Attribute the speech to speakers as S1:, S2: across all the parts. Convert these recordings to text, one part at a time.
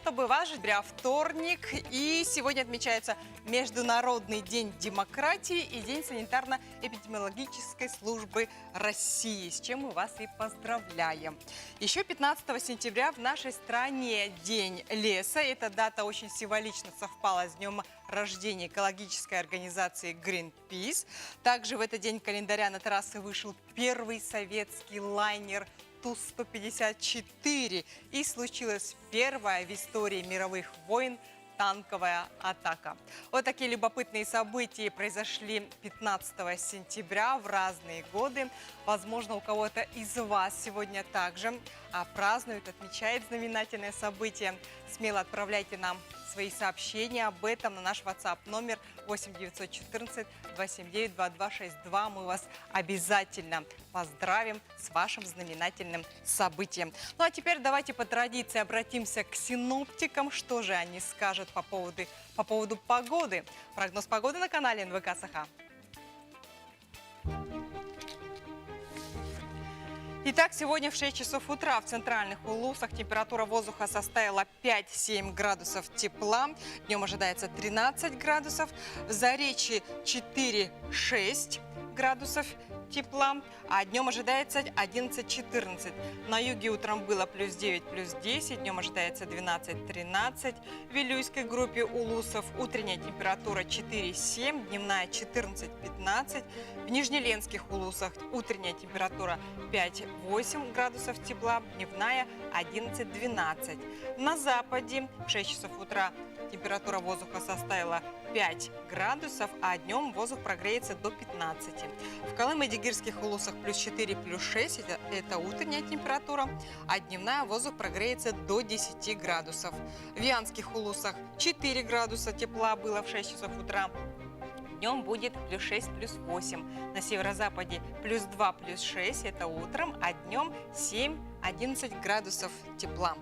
S1: чтобы вас ждет вторник, и сегодня отмечается Международный день демократии и День санитарно-эпидемиологической службы России, с чем мы вас и поздравляем. Еще 15 сентября в нашей стране День леса. Эта дата очень символично совпала с днем рождения экологической организации Greenpeace. Также в этот день календаря на трассы вышел первый советский лайнер Ту-154, и случилась первая в истории мировых войн танковая атака. Вот такие любопытные события произошли 15 сентября в разные годы. Возможно, у кого-то из вас сегодня также празднуют, отмечает знаменательное событие. Смело отправляйте нам свои сообщения об этом на наш WhatsApp номер 8 914 279 2262. Мы вас обязательно поздравим с вашим знаменательным событием. Ну а теперь давайте по традиции обратимся к синоптикам. Что же они скажут по поводу погоды? Прогноз погоды на канале НВК Саха. Итак, сегодня в 6 часов утра в центральных Улусах температура воздуха составила 5-7 градусов тепла. Днем ожидается 13 градусов. В Заречье 4-6 градусов тепла, а днем ожидается 11-14. На юге утром было плюс 9, плюс 10, днем ожидается 12-13. В Вилюйской группе Улусов утренняя температура 4-7, дневная 14-15. В Нижнеленских Улусах утренняя температура 5-8 градусов тепла, дневная 11-12. На западе в 6 часов утра температура воздуха составила 5 градусов, а днем воздух прогреется до 15. В Колымо-Дигирских Улусах плюс 4, плюс 6 – это утренняя температура, а дневная воздух прогреется до 10 градусов. В Вианских Улусах 4 градуса тепла было в 6 часов утра. Днем будет плюс 6, плюс 8. На северо-западе плюс 2, плюс 6 – это утром, а днем 7-11 градусов тепла.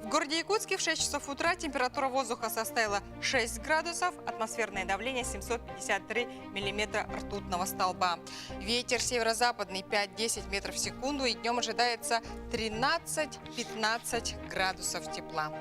S1: В городе Якутске в 6 часов утра температура воздуха составила 6 градусов, атмосферное давление 753 миллиметра ртутного столба. Ветер северо-западный 5-10 метров в секунду, и днем ожидается 13-15 градусов тепла.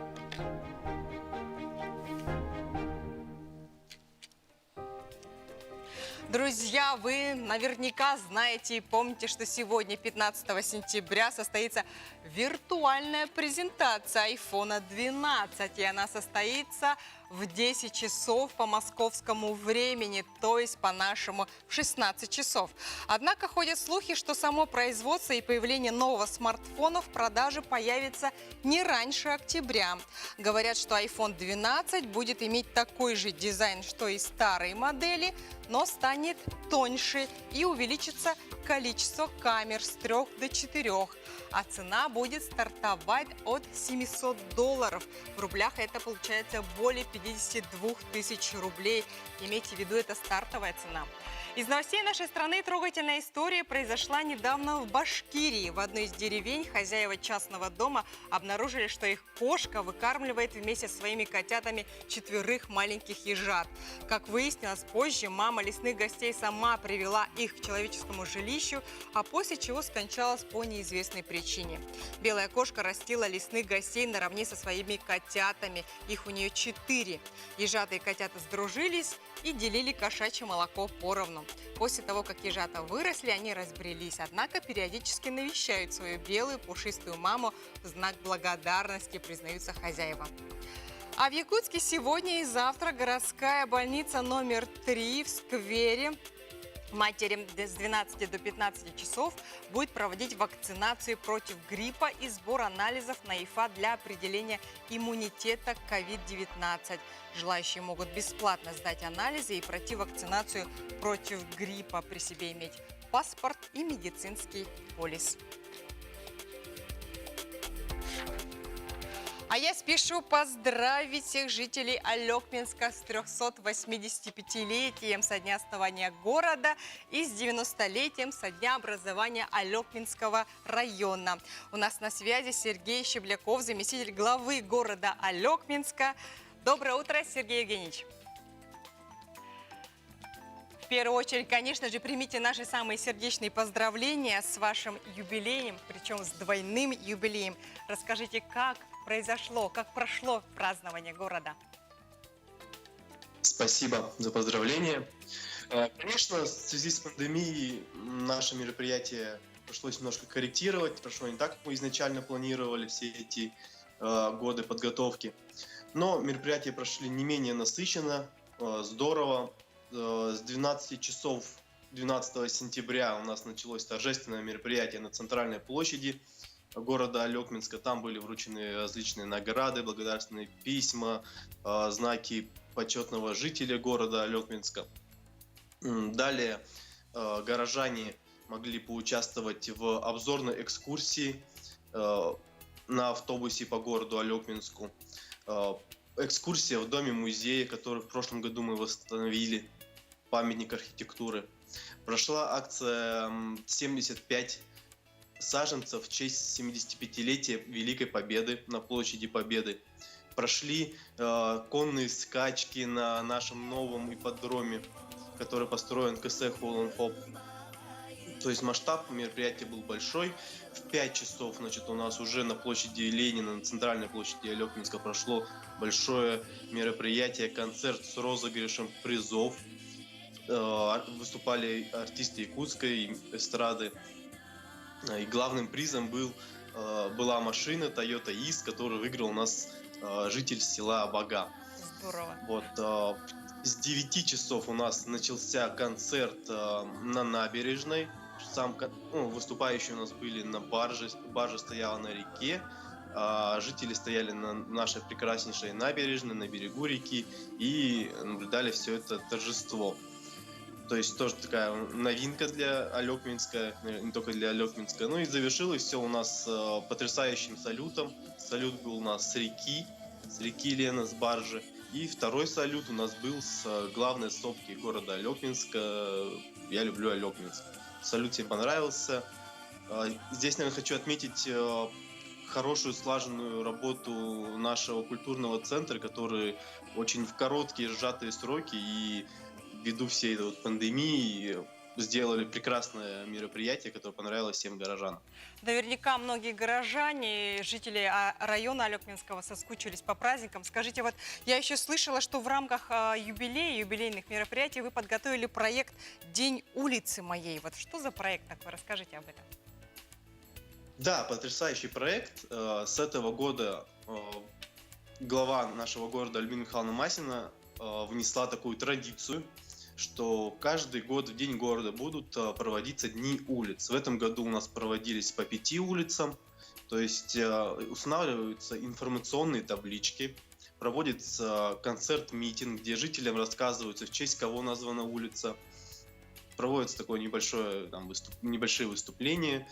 S1: Друзья, вы наверняка знаете и помните, что сегодня, 15 сентября, состоится виртуальная презентация iPhone 12. И она состоится в 10 часов по московскому времени, то есть по нашему в 16 часов. Однако ходят слухи, что само производство и появление нового смартфона в продаже появится не раньше октября. Говорят, что iPhone 12 будет иметь такой же дизайн, что и старые модели, но станет тоньше и увеличится количество камер с 3 до 4. А цена будет стартовать от $700. В рублях это получается более 52 тысяч рублей. Имейте в виду, это стартовая цена. Из новостей нашей страны трогательная история произошла недавно в Башкирии. В одной из деревень хозяева частного дома обнаружили, что их кошка выкармливает вместе со своими котятами 4 маленьких ежат. Как выяснилось позже, мама лесных гостей сама привела их к человеческому жилищу, а после чего скончалась по неизвестной причине. Белая кошка растила лесных гостей наравне со своими котятами. Их у нее 4. Ежата и котята сдружились и делили кошачье молоко поровну. После того, как ежата выросли, они разбрелись, однако периодически навещают свою белую пушистую маму в знак благодарности, признаются хозяева. А в Якутске сегодня и завтра городская больница номер 3 в сквере матери с 12 до 15 часов будет проводить вакцинацию против гриппа и сбор анализов на ИФА для определения иммунитета к COVID-19. Желающие могут бесплатно сдать анализы и пройти вакцинацию против гриппа, при себе иметь паспорт и медицинский полис. А я спешу поздравить всех жителей Алекминска с 385-летием со дня основания города и с 90-летием со дня образования Алекминского района. У нас на связи Сергей Щебляков, заместитель главы города Алекминска. Доброе утро, Сергей Евгеньевич. В первую очередь, конечно же, примите наши самые сердечные поздравления с вашим юбилеем, причем с двойным юбилеем. Расскажите, как произошло, как прошло празднование города?
S2: Спасибо за поздравления. Конечно, в связи с пандемией наше мероприятие пришлось немножко корректировать. Прошло не так, как мы изначально планировали все эти годы подготовки. Но мероприятия прошли не менее насыщенно, здорово. С 12 часов 12 сентября у нас началось торжественное мероприятие на центральной площади города Алекминска. Там были вручены различные награды, благодарственные письма, знаки почетного жителя города Алекминска. Далее горожане могли поучаствовать в обзорной экскурсии на автобусе по городу Алекминску. Экскурсия в доме-музее, который в прошлом году мы восстановили, памятник архитектуры. Прошла акция 75 саженцев в честь 75-летия Великой Победы на площади Победы. Прошли конные скачки на нашем новом ипподроме, который построен КС Холланд-Хоп. То есть масштаб мероприятия был большой. В 5 часов, значит, у нас уже на площади Ленина, на центральной площади Алекминска прошло большое мероприятие, концерт с розыгрышем призов. Выступали артисты якутской эстрады. И главным призом была машина Toyota Из, которую выиграл у нас житель села Абага.
S1: Здорово.
S2: Вот, с 9 часов у нас начался концерт на набережной. Выступающие у нас были на барже. Баржа стояла на реке. Жители стояли на нашей прекраснейшей набережной, на берегу реки и наблюдали все это торжество. То есть тоже такая новинка для Алекминска, не только для Алекминска. Ну и завершилось все у нас потрясающим салютом. Салют был у нас с реки Лена, с баржи. И второй салют у нас был с главной сопки города Алекминска. Я люблю Алекминск. Салют всем понравился. Здесь, наверное, хочу отметить хорошую слаженную работу нашего культурного центра, который очень в короткие сжатые сроки и ввиду всей этой пандемии сделали прекрасное мероприятие, которое понравилось всем горожанам.
S1: Наверняка многие горожане, жители района Алекминского соскучились по праздникам. Скажите, вот я еще слышала, что в рамках юбилейных мероприятий вы подготовили проект «День улицы моей». Вот что за проект такой? Расскажите об этом.
S2: Да, потрясающий проект. С этого года глава нашего города Альбина Михайловна Масина внесла такую традицию, что каждый год в День города будут проводиться дни улиц. В этом году у нас проводились по 5 улицам, то есть устанавливаются информационные таблички, проводится концерт-митинг, где жителям рассказывается, в честь кого названа улица, проводится такое небольшие выступления.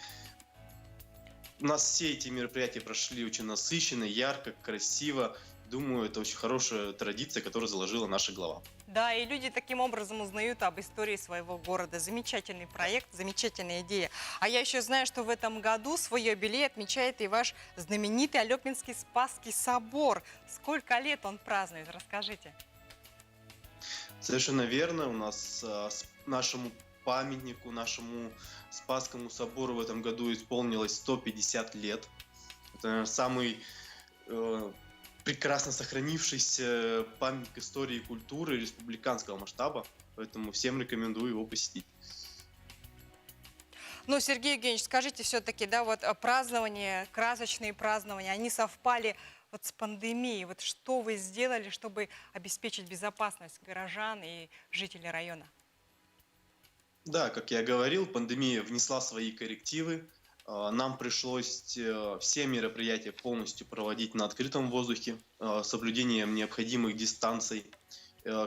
S2: У нас все эти мероприятия прошли очень насыщенно, ярко, красиво. Думаю, это очень хорошая традиция, которую заложила наша глава.
S1: Да, и люди таким образом узнают об истории своего города. Замечательный проект, замечательная идея. А я еще знаю, что в этом году свой юбилей отмечает и ваш знаменитый Алекминский Спасский собор. Сколько лет он празднует? Расскажите.
S2: Совершенно верно. У нас нашему памятнику, нашему Спасскому собору в этом году исполнилось 150 лет. Это, наверное, самый прекрасно сохранившийся памятник истории и культуры республиканского масштаба, поэтому всем рекомендую его посетить.
S1: Ну, Сергей Евгеньевич, скажите все-таки, да, вот празднования, красочные празднования, они совпали вот с пандемией. Вот что вы сделали, чтобы обеспечить безопасность горожан и жителей района?
S2: Да, как я говорил, пандемия внесла свои коррективы. Нам пришлось все мероприятия полностью проводить на открытом воздухе, с соблюдением необходимых дистанций.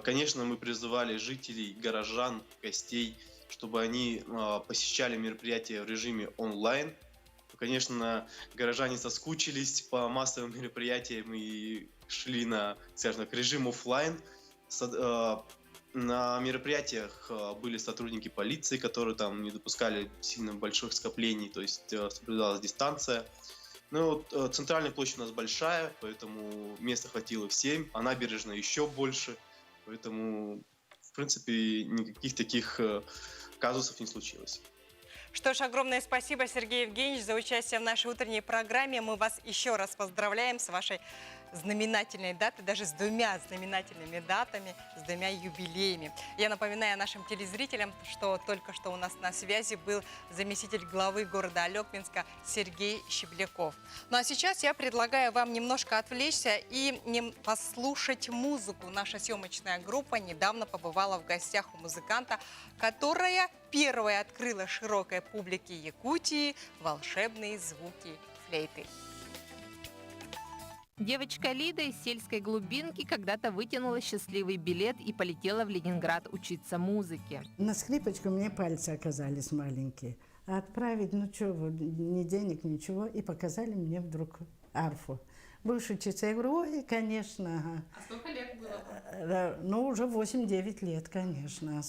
S2: Конечно, мы призывали жителей, горожан, гостей, чтобы они посещали мероприятия в режиме онлайн. Конечно, горожане соскучились по массовым мероприятиям и шли на, скажем так, режим офлайн. На мероприятиях были сотрудники полиции, которые там не допускали сильно больших скоплений, то есть соблюдалась дистанция. Ну, вот, центральная площадь у нас большая, поэтому места хватило всем, а набережная еще больше, поэтому, в принципе, никаких таких казусов не случилось.
S1: Что ж, огромное спасибо, Сергей Евгеньевич, за участие в нашей утренней программе. Мы вас еще раз поздравляем с вашей знаменательной датой, даже с двумя знаменательными датами, с двумя юбилеями. Я напоминаю нашим телезрителям, что только что у нас на связи был заместитель главы города Алекминска Сергей Щебляков. Ну а сейчас я предлагаю вам немножко отвлечься и послушать музыку. Наша съемочная группа недавно побывала в гостях у музыканта, которая первая открыла широкой публике Якутии волшебные звуки флейты.
S3: Девочка Лида из сельской глубинки когда-то вытянула счастливый билет и полетела в Ленинград учиться музыке.
S4: На скрипочку мне пальцы оказались маленькие. А отправить, ну что, ни денег, ничего. И показали мне вдруг арфу. Будешь учиться? Я говорю, ой, конечно. Ага.
S1: А сколько лет было?
S4: Ну, уже 8-9 лет, конечно.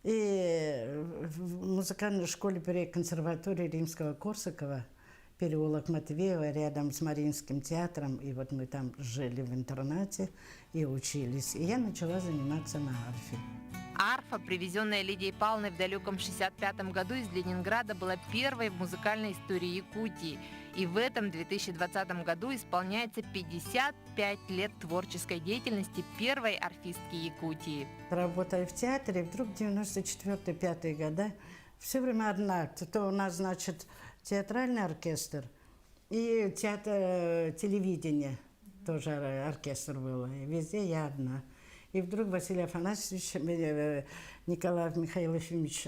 S4: И в музыкальной школе при консерватории Римского-Корсакова, переулок Матвеева, рядом с Мариинским театром. И вот мы там жили в интернате и учились. И я начала заниматься на арфе.
S3: Арфа, привезенная Лидией Павловной в далеком 1965 году из Ленинграда, была первой в музыкальной истории Якутии. И в этом 2020 году исполняется 55 лет творческой деятельности первой арфистки Якутии.
S4: Работая в театре, вдруг 94-5 года, все время одна. То у нас, значит, театральный оркестр и телевидение, тоже оркестр был. И везде я одна. И вдруг Василий Афанасьевич, Николай Михайлович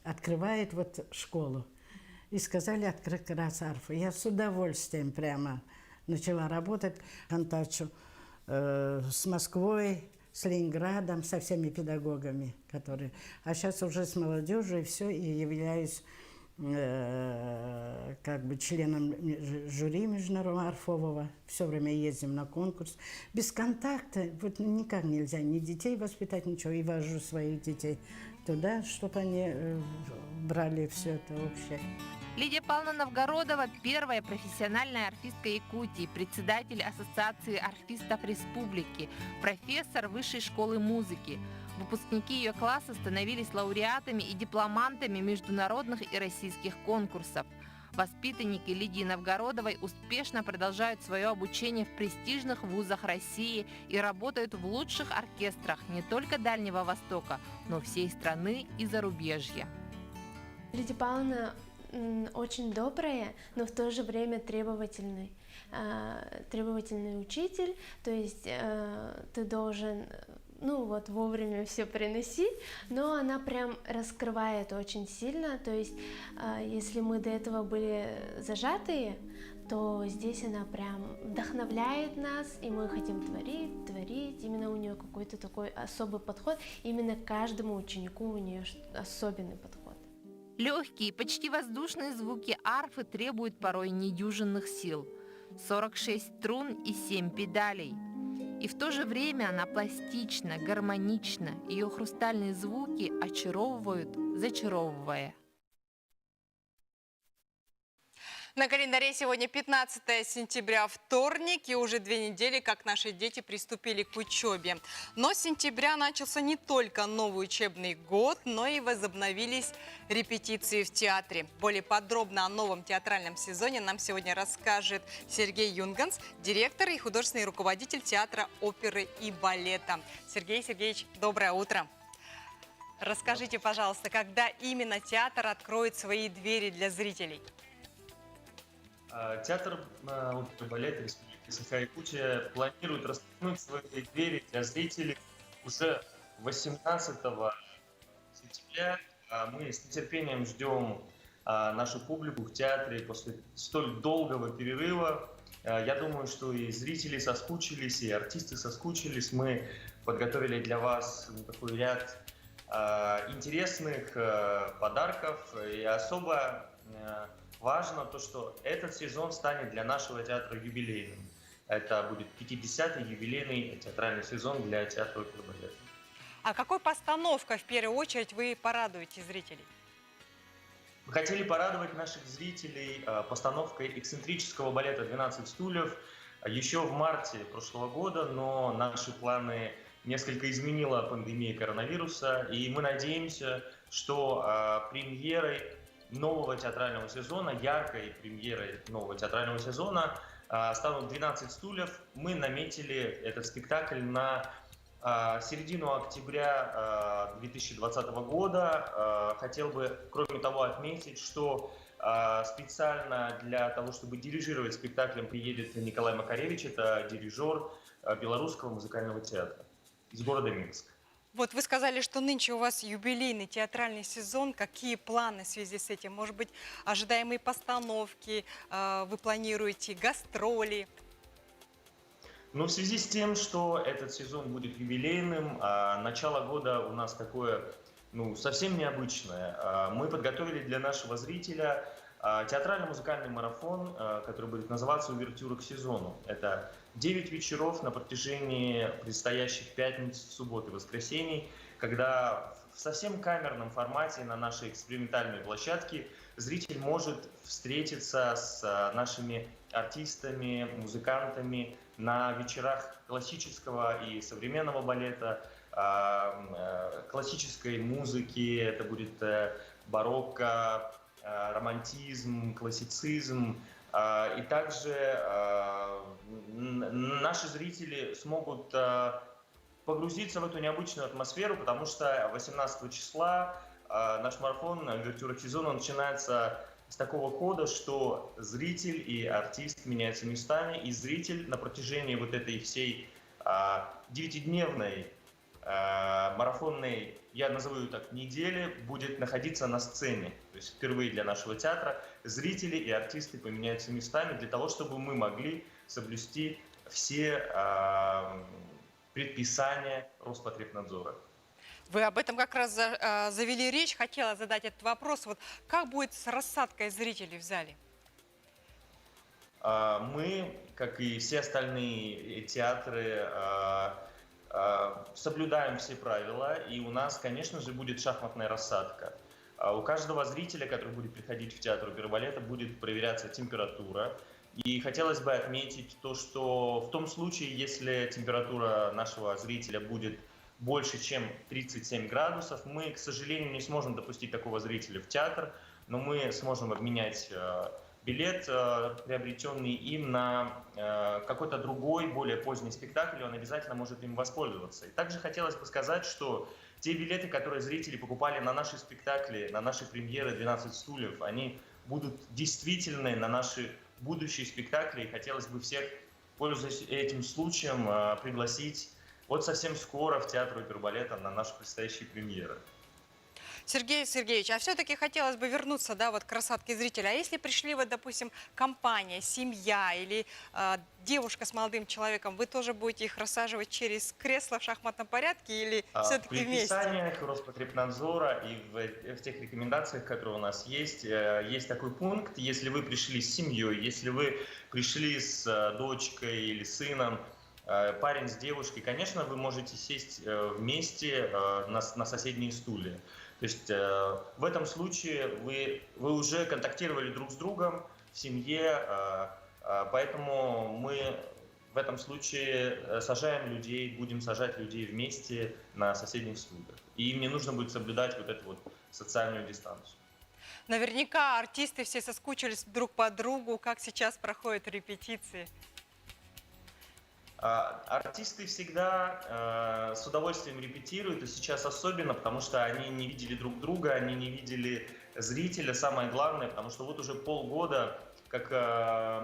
S4: открывает вот школу. И сказали открыть как раз арфу. Я с удовольствием прямо начала работать. Контачу с Москвой, с Ленинградом, со всеми педагогами, которые... А сейчас уже с молодежью и все, и являюсь как бы членом жюри международного арфового. Все время ездим на конкурс. Без контакта вот никак нельзя ни детей воспитать, ничего. И вожу своих детей туда, чтобы они брали все это общее.
S3: Лидия Павловна Новгородова – первая профессиональная арфистка Якутии, председатель Ассоциации арфистов республики, профессор Высшей школы музыки. Выпускники ее класса становились лауреатами и дипломантами международных и российских конкурсов. Воспитанники Лидии Новгородовой успешно продолжают свое обучение в престижных вузах России и работают в лучших оркестрах не только Дальнего Востока, но всей страны и зарубежья.
S5: Лидия Павловна очень добрая, но в то же время требовательный учитель, то есть ты должен вовремя все приносить, но она прям раскрывает очень сильно, то есть если мы до этого были зажатые, то здесь она прям вдохновляет нас, и мы хотим творить, именно у нее какой-то такой особый подход, именно к каждому ученику у нее особенный подход.
S3: Легкие, почти воздушные звуки арфы требуют порой недюжинных сил. 46 струн и 7 педалей. И в то же время она пластична, гармонична. Ее хрустальные звуки очаровывают, зачаровывая.
S1: На календаре сегодня 15 сентября, вторник, и уже 2 недели, как наши дети приступили к учебе. Но с сентября начался не только новый учебный год, но и возобновились репетиции в театре. Более подробно о новом театральном сезоне нам сегодня расскажет Сергей Юнганс, директор и художественный руководитель театра оперы и балета. Сергей Сергеевич, доброе утро. Расскажите, пожалуйста, когда именно театр откроет свои двери для зрителей?
S6: Театр оперы и балета Республики Саха-Якутия планирует распахнуть свои двери для зрителей уже 18 сентября. Мы с нетерпением ждем нашу публику в театре после столь долгого перерыва. Я думаю, что и зрители соскучились, и артисты соскучились. Мы подготовили для вас такой ряд интересных подарков, и особо важно то, что этот сезон станет для нашего театра юбилейным. Это будет 50-й юбилейный театральный сезон для театра оперы и балета.
S1: А какой постановкой в первую очередь вы порадуете зрителей?
S6: Мы хотели порадовать наших зрителей постановкой эксцентрического балета «12 стульев» еще в марте прошлого года, но наши планы несколько изменила пандемия коронавируса, и мы надеемся, что премьерой нового театрального сезона, яркой премьерой нового театрального сезона станут «12 стульев». Мы наметили этот спектакль на середину октября 2020 года. Хотел бы, кроме того, отметить, что специально для того, чтобы дирижировать спектаклем, приедет Николай Макаревич, это дирижер Белорусского музыкального театра из города Минск.
S1: Вот вы сказали, что нынче у вас юбилейный театральный сезон. Какие планы в связи с этим? Может быть, ожидаемые постановки, вы планируете гастроли?
S6: Но в связи с тем, что этот сезон будет юбилейным, начало года у нас такое, совсем необычное. Мы подготовили для нашего зрителя театрально-музыкальный марафон, который будет называться «Увертюра к сезону». Это 9 вечеров на протяжении предстоящих пятниц, суббот и воскресений, когда в совсем камерном формате на нашей экспериментальной площадке зритель может встретиться с нашими артистами, музыкантами на вечерах классического и современного балета, классической музыки. Это будет барокко, романтизм, классицизм. И также наши зрители смогут погрузиться в эту необычную атмосферу, потому что 18 числа наш марафон «Увертюра к сезону» начинается с такого хода, что зритель и артист меняются местами, и зритель на протяжении вот этой всей 9-дневной марафонной, я назову ее так, недели, будет находиться на сцене. То есть впервые для нашего театра зрители и артисты поменяются местами для того, чтобы мы могли соблюсти все предписания Роспотребнадзора.
S1: Вы об этом как раз завели речь. Хотела задать этот вопрос. Вот как будет с рассадкой зрителей в зале?
S6: Мы, как и все остальные театры, соблюдаем все правила, и у нас, конечно же, будет шахматная рассадка. У каждого зрителя, который будет приходить в театр оперы и балета, будет проверяться температура. И хотелось бы отметить то, что в том случае, если температура нашего зрителя будет больше, чем 37 градусов, мы, к сожалению, не сможем допустить такого зрителя в театр, но мы сможем обменять билет, приобретенный им, на какой-то другой, более поздний спектакль, и он обязательно может им воспользоваться. И также хотелось бы сказать, что те билеты, которые зрители покупали на наши спектакли, на наши премьеры «12 стульев», они будут действительны на наши будущие спектакли, и хотелось бы всех, пользуясь этим случаем, пригласить вот совсем скоро в театр оперы и балета на наши предстоящие премьеры.
S1: Сергей Сергеевич, а все-таки хотелось бы вернуться, вот к рассадке зрителя. А если пришли, допустим, компания, семья или девушка с молодым человеком, вы тоже будете их рассаживать через кресло в шахматном порядке или все-таки вместе?
S6: В предписаниях Роспотребнадзора и в тех рекомендациях, которые у нас есть такой пункт: если вы пришли с семьей, если вы пришли с дочкой или сыном, парень с девушкой, конечно, вы можете сесть вместе на соседние стулья. То есть в этом случае вы уже контактировали друг с другом в семье, поэтому мы в этом случае сажаем людей, будем сажать людей вместе на соседних стульях. И им не нужно будет соблюдать вот эту вот социальную дистанцию.
S1: Наверняка артисты все соскучились друг по другу. Как сейчас проходят репетиции?
S6: Артисты всегда с удовольствием репетируют, и сейчас особенно, потому что они не видели друг друга, они не видели зрителя, самое главное, потому что вот уже полгода, как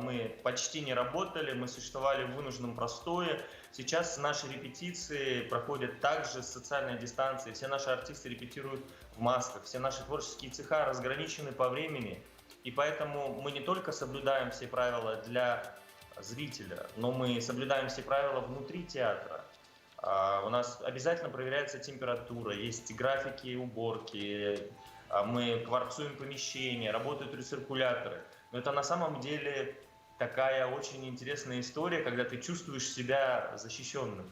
S6: мы почти не работали, мы существовали в вынужденном простое. Сейчас наши репетиции проходят также с социальной дистанцией, все наши артисты репетируют в масках, все наши творческие цеха разграничены по времени, и поэтому мы не только соблюдаем все правила для зрителя, но мы соблюдаем все правила внутри театра. У нас обязательно проверяется температура, есть графики уборки, мы кварцуем помещения, работают рециркуляторы. Но это на самом деле такая очень интересная история, когда ты чувствуешь себя защищенным.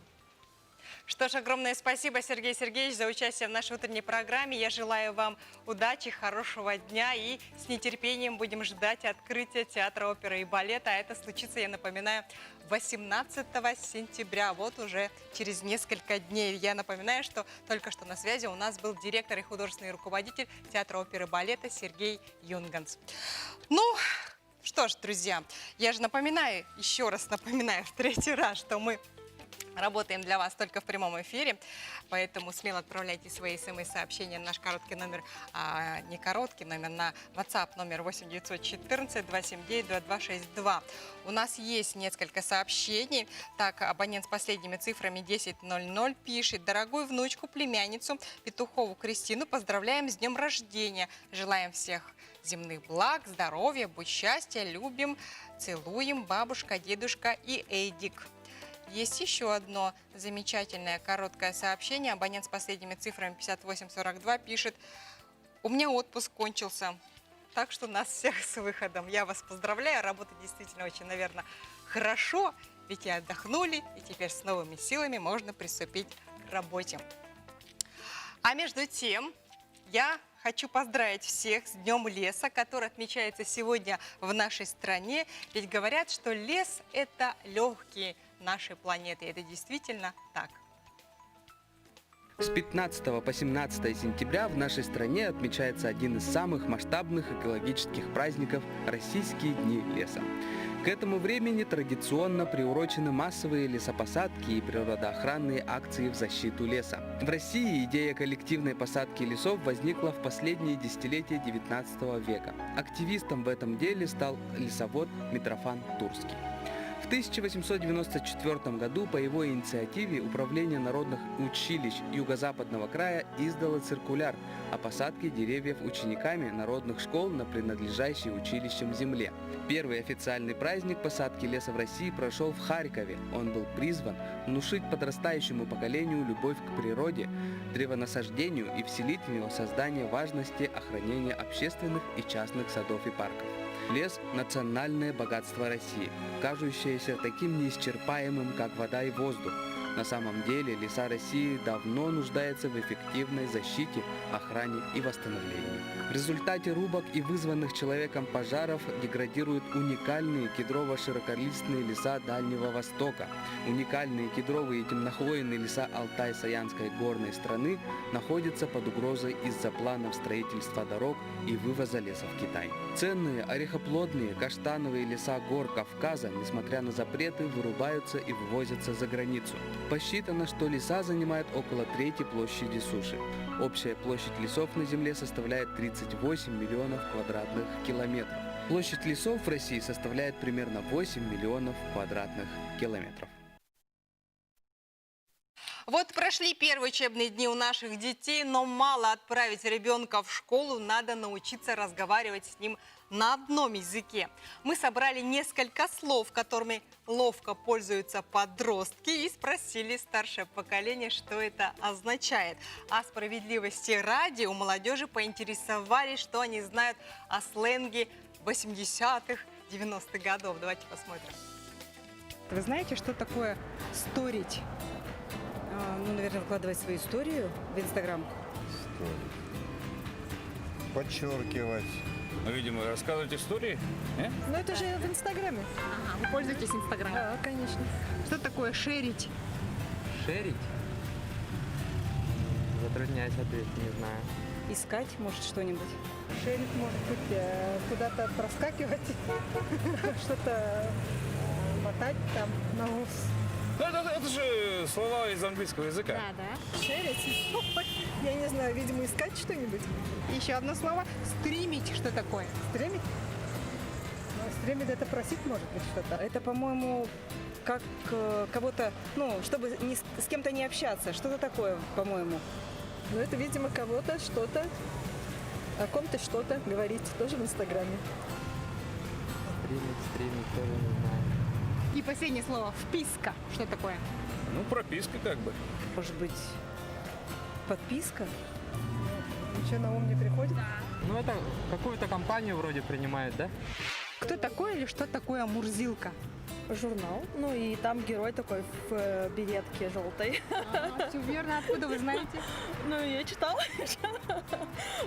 S1: Что ж, огромное спасибо, Сергей Сергеевич, за участие в нашей утренней программе. Я желаю вам удачи, хорошего дня и с нетерпением будем ждать открытия театра оперы и балета. А это случится, я напоминаю, 18 сентября, вот уже через несколько дней. Я напоминаю, что только что на связи у нас был директор и художественный руководитель театра оперы и балета Сергей Юнганс. Ну, что ж, друзья, я же напоминаю, еще раз напоминаю в третий раз, что мы работаем для вас только в прямом эфире, поэтому смело отправляйте свои смс-сообщения на наш короткий номер, не короткий номер, на WhatsApp номер 8 914 279 2262. У нас есть несколько сообщений. Так, абонент с последними цифрами 1000 пишет: дорогую внучку, племянницу Петухову Кристину поздравляем с днем рождения. Желаем всех земных благ, здоровья, будь счастья, любим, целуем, бабушка, дедушка и Эдик. Есть еще одно замечательное короткое сообщение. Абонент с последними цифрами 5842 пишет: у меня отпуск кончился, так что нас всех с выходом. Я вас поздравляю, работа действительно очень, наверное, хорошо, ведь и отдохнули, и теперь с новыми силами можно приступить к работе. А между тем, я хочу поздравить всех с Днем леса, который отмечается сегодня в нашей стране. Ведь говорят, что лес – это легкие нашей планеты. И это действительно так.
S7: С 15 по 17 сентября в нашей стране отмечается один из самых масштабных экологических праздников – Российские дни леса. К этому времени традиционно приурочены массовые лесопосадки и природоохранные акции в защиту леса. В России идея коллективной посадки лесов возникла в последние десятилетия XIX века. Активистом в этом деле стал лесовод Митрофан Турский. В 1894 году по его инициативе Управление народных училищ Юго-Западного края издало циркуляр о посадке деревьев учениками народных школ на принадлежащей училищам земле. Первый официальный праздник посадки леса в России прошел в Харькове. Он был призван внушить подрастающему поколению любовь к природе, древонасаждению и вселить в него создание важности охранения общественных и частных садов и парков. Лес – национальное богатство России, кажущееся таким неисчерпаемым, как вода и воздух. На самом деле леса России давно нуждаются в эффективной защите, охране и восстановлении. В результате рубок и вызванных человеком пожаров деградируют уникальные кедрово-широколистные леса Дальнего Востока. Уникальные кедровые и темнохвойные леса Алтай-Саянской горной страны находятся под угрозой из-за планов строительства дорог и вывоза леса в Китай. Ценные орехоплодные каштановые леса гор Кавказа, несмотря на запреты, вырубаются и вывозятся за границу. Посчитано, что леса занимают около трети площади суши. Общая площадь лесов на Земле составляет 38 миллионов квадратных километров. Площадь лесов в России составляет примерно 8 миллионов квадратных километров.
S1: Вот прошли первые учебные дни у наших детей, но мало отправить ребенка в школу, надо научиться разговаривать с ним на одном языке. Мы собрали несколько слов, которыми ловко пользуются подростки, и спросили старшее поколение, что это означает. А справедливости ради у молодежи поинтересовались, что они знают о сленге 80-х, 90-х годов. Давайте посмотрим.
S8: Вы знаете, что такое сторить? Ну, наверное, выкладывать свою историю в Инстаграм.
S9: Подчеркивать.
S10: Ну, видимо, рассказывать истории?
S8: Ну, это же в Инстаграме.
S11: Ага, вы пользуетесь Инстаграмом?
S8: Да, конечно. Что такое шерить?
S12: Шерить? Затрудняюсь ответить, не знаю.
S8: Искать, может, что-нибудь? Шерить, может быть, куда-то проскакивать, что-то мотать там на ус.
S10: Это же слова из английского языка.
S11: Да, да.
S8: Шерить? Я не знаю, видимо, искать что-нибудь.
S1: Еще одно слово. Стримить. Что такое?
S8: Стремить? Ну, стремить — это просить, может быть, что-то. Это, по-моему, как кого-то, ну, чтобы с кем-то не общаться. Что-то такое, по-моему. Ну, это, видимо, кого-то, что-то, о ком-то что-то говорить. Тоже в Инстаграме.
S12: Стримить тоже не знаю.
S11: И последнее слово. Вписка. Что такое?
S10: Ну, прописка как бы.
S8: Может быть, подписка? Ничего на ум не приходит?
S12: Ну, это какую-то компанию вроде принимает, да?
S11: Кто такой или что такое Мурзилка?
S8: Журнал. Ну и там герой такой в беретке желтой.
S11: Все верно. Откуда вы знаете?
S8: Ну, я читала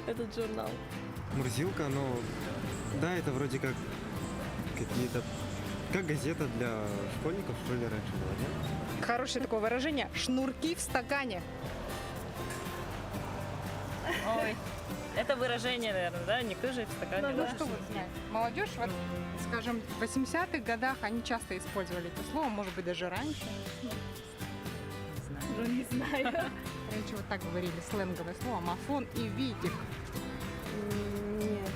S8: этот журнал.
S9: Мурзилка, ну, да, это вроде как какие-то, как газета для школьников, что ли, раньше была, нет?
S11: Хорошее такое выражение. Шнурки в стакане.
S8: Ой, это выражение, наверное, да? Никто же в стакане.
S11: Ну что вы знаете? Молодежь, вот, скажем, в 80-х годах они часто использовали это слово, может быть, даже раньше.
S8: Ну, не знаю.
S11: Раньше вот так говорили, сленговое слово, мафон и витик.
S8: Нет.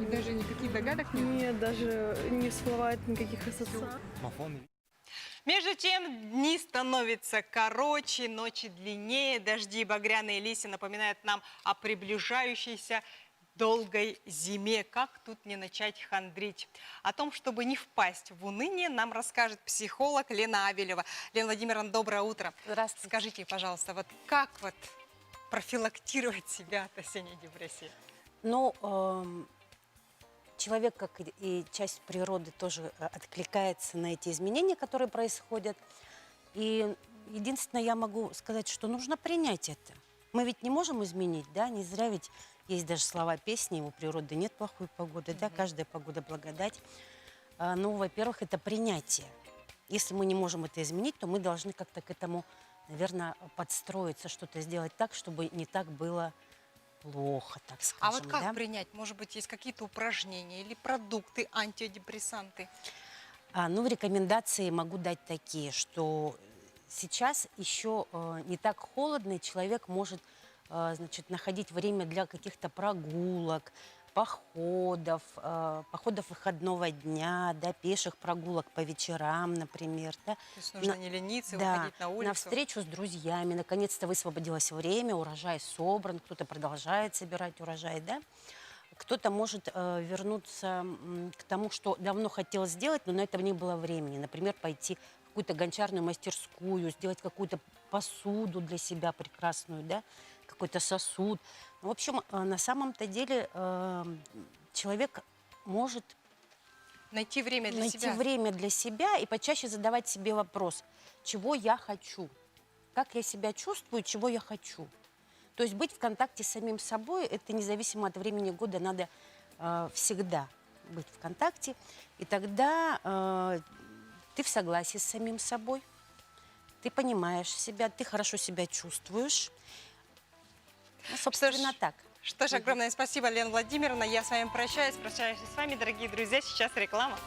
S11: И даже никаких догадок нет.
S8: Нет, даже не всплывает никаких ассоциаций.
S9: Мафон.
S1: Между тем, дни становятся короче, ночи длиннее, дожди и багряные листья напоминают нам о приближающейся долгой зиме. Как тут не начать хандрить? О том, чтобы не впасть в уныние, нам расскажет психолог Лена Авелева. Лена Владимировна, доброе утро.
S3: Здравствуйте.
S1: Скажите, пожалуйста, вот как вот профилактировать себя от осенней депрессии?
S13: Ну, человек, как и часть природы, тоже откликается на эти изменения, которые происходят. И единственное, я могу сказать, что нужно принять это. Мы ведь не можем изменить, да, не зря ведь есть даже слова песни, у природы нет плохой погоды, да, каждая погода благодать. Ну, во-первых, это принятие. Если мы не можем это изменить, то мы должны как-то к этому, наверное, подстроиться, что-то сделать так, чтобы не так было плохо, так скажем.
S1: А вот как
S13: да?
S1: принять? Может быть, есть какие-то упражнения или продукты, антидепрессанты?
S13: Ну, рекомендации могу дать такие, что сейчас еще не так холодно, и человек может, значит, находить время для каких-то прогулок, походов выходного дня, да, пеших прогулок по вечерам, например. Да.
S1: То есть нужно не лениться,
S13: Да,
S1: выходить на улицу.
S13: на встречу с друзьями. Наконец-то высвободилось время, урожай собран, кто-то продолжает собирать урожай, да. Кто-то может вернуться к тому, что давно хотел сделать, но на это не было времени. Например, пойти в какую-то гончарную мастерскую, сделать какую-то посуду для себя прекрасную, да, какой-то сосуд. В общем, на самом-то деле человек может
S1: Найти время для
S13: найти
S1: себя.
S13: время для себя и почаще задавать себе вопрос, чего я хочу, как я себя чувствую, чего я хочу. То есть быть в контакте с самим собой, это независимо от времени года, надо всегда быть в контакте. И тогда ты в согласии с самим собой, ты понимаешь себя, ты хорошо себя чувствуешь. Ну, собственно, так.
S1: Что ж, огромное спасибо, Лена Владимировна. Я с вами прощаюсь с вами, дорогие друзья. Сейчас реклама.